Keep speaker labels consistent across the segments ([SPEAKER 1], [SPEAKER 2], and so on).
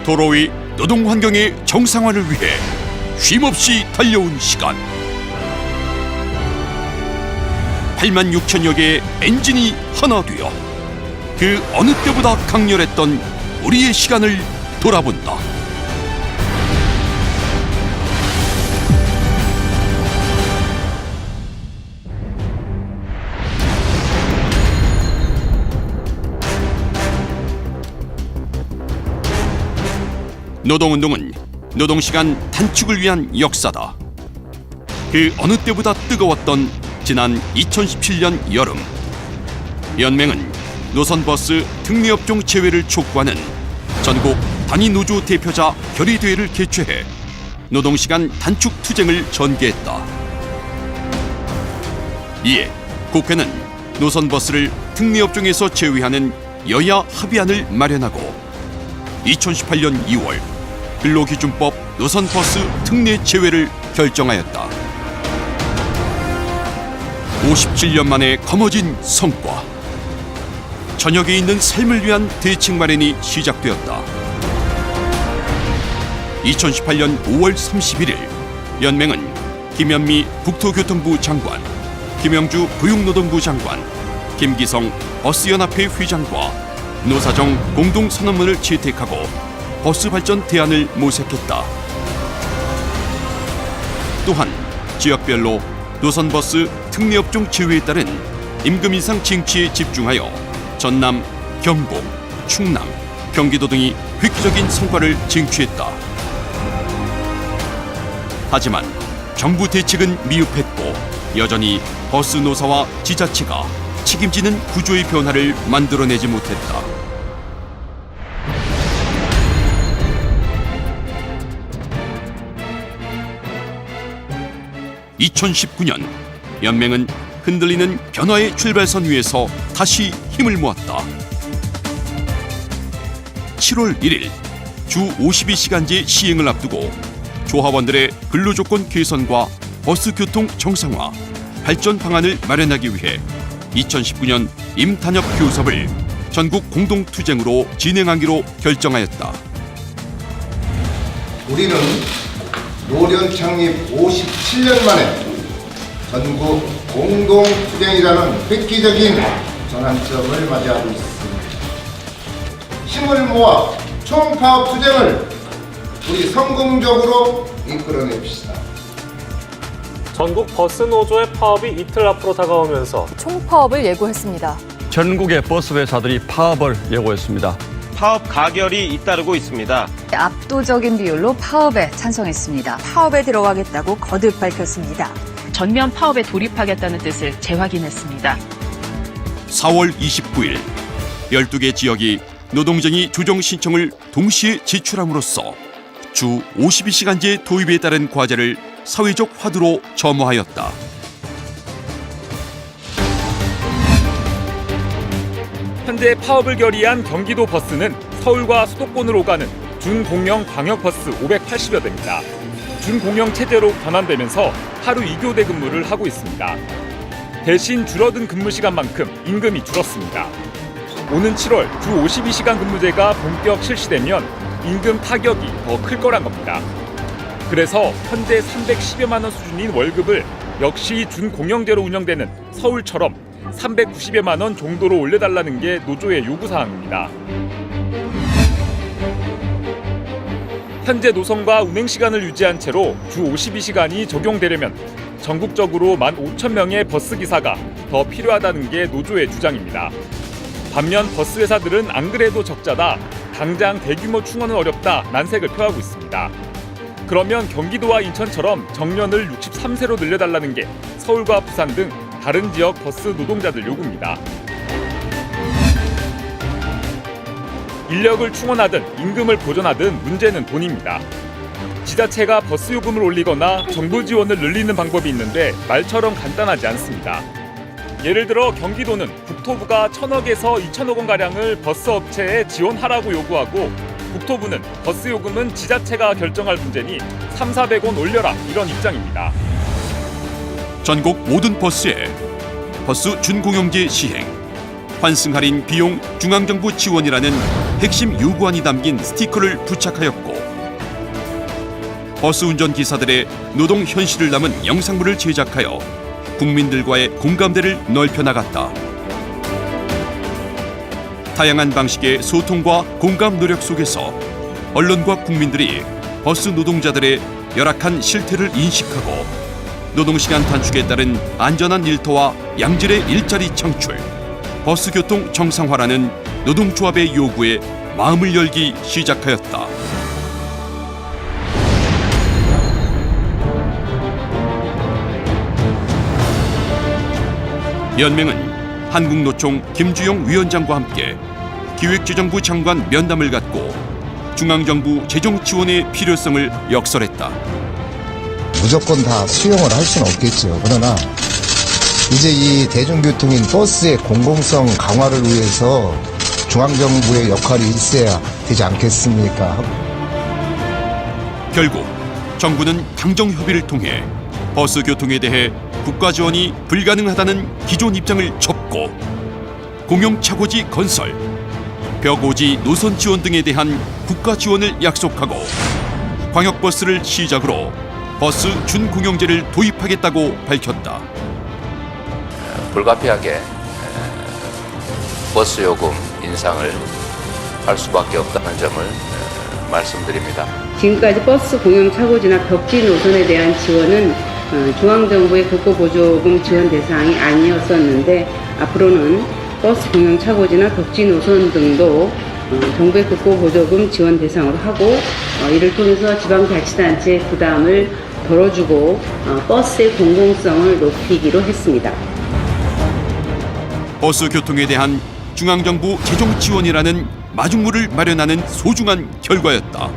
[SPEAKER 1] 도로 위 노동 환경의 정상화를 위해 쉼없이 달려온 시간. 8만 6천여 개의 엔진이 하나 되어 그 어느 때보다 강렬했던 우리의 시간을 돌아본다. 노동운동은 노동시간 단축을 위한 역사다. 그 어느 때보다 뜨거웠던 지난 2017년 여름, 연맹은 노선버스 특례업종 제외를 촉구하는 전국 단위 노조 대표자 결의대회를 개최해 노동시간 단축 투쟁을 전개했다. 이에 국회는 노선버스를 특례업종에서 제외하는 여야 합의안을 마련하고 2018년 2월 근로기준법 노선버스 특례 제외를 결정하였다. 57년 만에 거머쥔 성과. 저녁에 있는 삶을 위한 대책 마련이 시작되었다. 2018년 5월 31일 연맹은 김현미 국토교통부 장관, 김영주 고용노동부 장관, 김기성 버스연합회 회장과 노사정 공동선언문을 채택하고 버스 발전 대안을 모색했다. 또한 지역별로 노선버스 특례업종 제외에 따른 임금 인상 쟁취에 집중하여 전남, 경북, 충남, 경기도 등이 획기적인 성과를 쟁취했다. 하지만 정부 대책은 미흡했고 여전히 버스 노사와 지자체가 책임지는 구조의 변화를 만들어내지 못했다. (2019년) 연맹은 흔들리는 변화의 출발선 위에서 다시 힘을 모았다. 7월 1일 주 52시간제 시행을 앞두고 조합원들의 근로조건 개선과 버스 교통 정상화, 발전 방안을 마련하기 위해 2019년 임탄협 교섭을 전국 공동투쟁으로 진행하기로 결정하였다.
[SPEAKER 2] 우리는 노련 창립 57년 만에 전국 공동투쟁이라는 획기적인 전환점을 맞이하고 있습니다. 힘을 모아 총파업 투쟁을 우리 성공적으로 이끌어냅시다.
[SPEAKER 3] 전국 버스 노조의 파업이 이틀 앞으로 다가오면서
[SPEAKER 4] 총파업을 예고했습니다.
[SPEAKER 5] 전국의 버스 회사들이 파업을 예고했습니다.
[SPEAKER 6] 파업 가결이 잇따르고 있습니다.
[SPEAKER 7] 압도적인 비율로 파업에 찬성했습니다.
[SPEAKER 8] 파업에 들어가겠다고 거듭 밝혔습니다.
[SPEAKER 9] 전면 파업에 돌입하겠다는 뜻을 재확인했습니다.
[SPEAKER 1] 4월 29일 12개 지역이 노동쟁의 조정 신청을 동시에 제출함으로써 주 52시간제 도입에 따른 과제를 사회적 화두로 점화하였다.
[SPEAKER 10] 현재 파업을 결의한 경기도 버스는 서울과 수도권으로 오가는 준공영 광역버스 580여 대입니다. 준공영 체제로 변환되면서 하루 2교대 근무를 하고 있습니다. 대신 줄어든 근무 시간만큼 임금이 줄었습니다. 오는 7월 주 52시간 근무제가 본격 실시되면 임금 타격이 더 클 거란 겁니다. 그래서 현재 310여만 원 수준인 월급을 역시 준공영제로 운영되는 서울처럼 390여만 원 정도로 올려달라는 게 노조의 요구사항입니다. 현재 노선과 운행시간을 유지한 채로 주 52시간이 적용되려면 전국적으로 15,000명의 버스기사가 더 필요하다는 게 노조의 주장입니다. 반면 버스 회사들은 안 그래도 적자다, 당장 대규모 충원은 어렵다 난색을 표하고 있습니다. 그러면 경기도와 인천처럼 정년을 63세로 늘려달라는 게 서울과 부산 등 다른 지역 버스 노동자들 요구입니다. 인력을 충원하든 임금을 보전하든 문제는 돈입니다. 지자체가 버스 요금을 올리거나 정부 지원을 늘리는 방법이 있는데 말처럼 간단하지 않습니다. 예를 들어 경기도는 국토부가 1,000억에서 2,000억 원가량을 버스 업체에 지원하라고 요구하고 국토부는 버스 요금은 지자체가 결정할 문제니 300~400원 올려라 이런 입장입니다.
[SPEAKER 1] 전국 모든 버스에 버스 준공영제 시행, 환승 할인 비용 중앙정부 지원이라는 핵심 요구안이 담긴 스티커를 부착하였고 버스 운전기사들의 노동 현실을 담은 영상물을 제작하여 국민들과의 공감대를 넓혀나갔다. 다양한 방식의 소통과 공감 노력 속에서 언론과 국민들이 버스 노동자들의 열악한 실태를 인식하고 노동시간 단축에 따른 안전한 일터와 양질의 일자리 창출, 버스 교통 정상화라는 노동조합의 요구에 마음을 열기 시작하였다. 연맹은 한국노총 김주영 위원장과 함께 기획재정부 장관 면담을 갖고 중앙정부 재정 지원의 필요성을 역설했다.
[SPEAKER 2] 무조건 다 수용을 할 수는 없겠죠. 그러나 이제 이 대중교통인 버스의 공공성 강화를 위해서 중앙정부의 역할이 있어야 되지 않겠습니까?
[SPEAKER 1] 결국 정부는 당정협의를 통해 버스 교통에 대해 국가 지원이 불가능하다는 기존 입장을 접고 공영차고지 건설, 벽오지 노선 지원 등에 대한 국가 지원을 약속하고 광역버스를 시작으로 버스 준공영제를 도입하겠다고 밝혔다.
[SPEAKER 11] 불가피하게 버스 요금 인상을 할 수밖에 없다는 점을 말씀드립니다.
[SPEAKER 12] 지금까지 버스 공영 차고지나 벽지 노선에 대한 지원은 중앙정부의 국고보조금 지원 대상이 아니었었는데 앞으로는 버스 공영 차고지나 벽지 노선 등도 정부의 국고보조금 지원 대상으로 하고 이를 통해서 지방자치단체의 부담을 덜어주고 버스의 공공성을 높이기로 했습니다.
[SPEAKER 1] 버스 교통에 대한 중앙정부 재정 지원이라는 마중물을 마련하는 소중한 결과였다.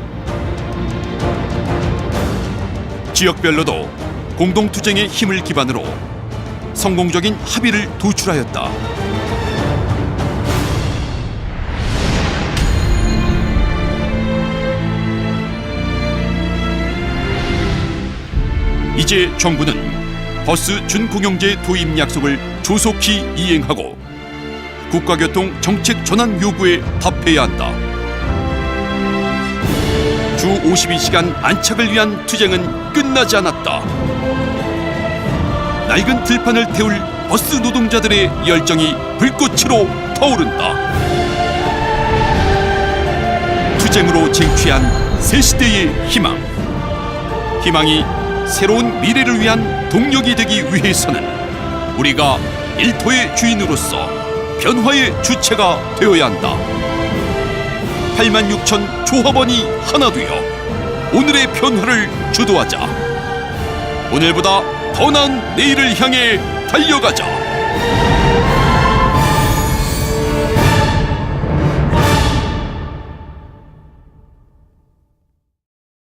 [SPEAKER 1] 지역별로도 공동투쟁의 힘을 기반으로 성공적인 합의를 도출하였다. 이제 정부는 버스 준공영제 도입 약속을 조속히 이행하고 국가교통 정책 전환 요구에 답해야 한다. 주 52시간 안착을 위한 투쟁은 끝나지 않았다. 낡은 들판을 태울 버스 노동자들의 열정이 불꽃으로 타오른다. 투쟁으로 쟁취한 새 시대의 희망. 희망이 새로운 미래를 위한 동력이 되기 위해서는 우리가 일터의 주인으로서 변화의 주체가 되어야 한다. 86,000 조합원이 하나 되어 오늘의 변화를 주도하자. 오늘보다 더 나은 내일을 향해 달려가자.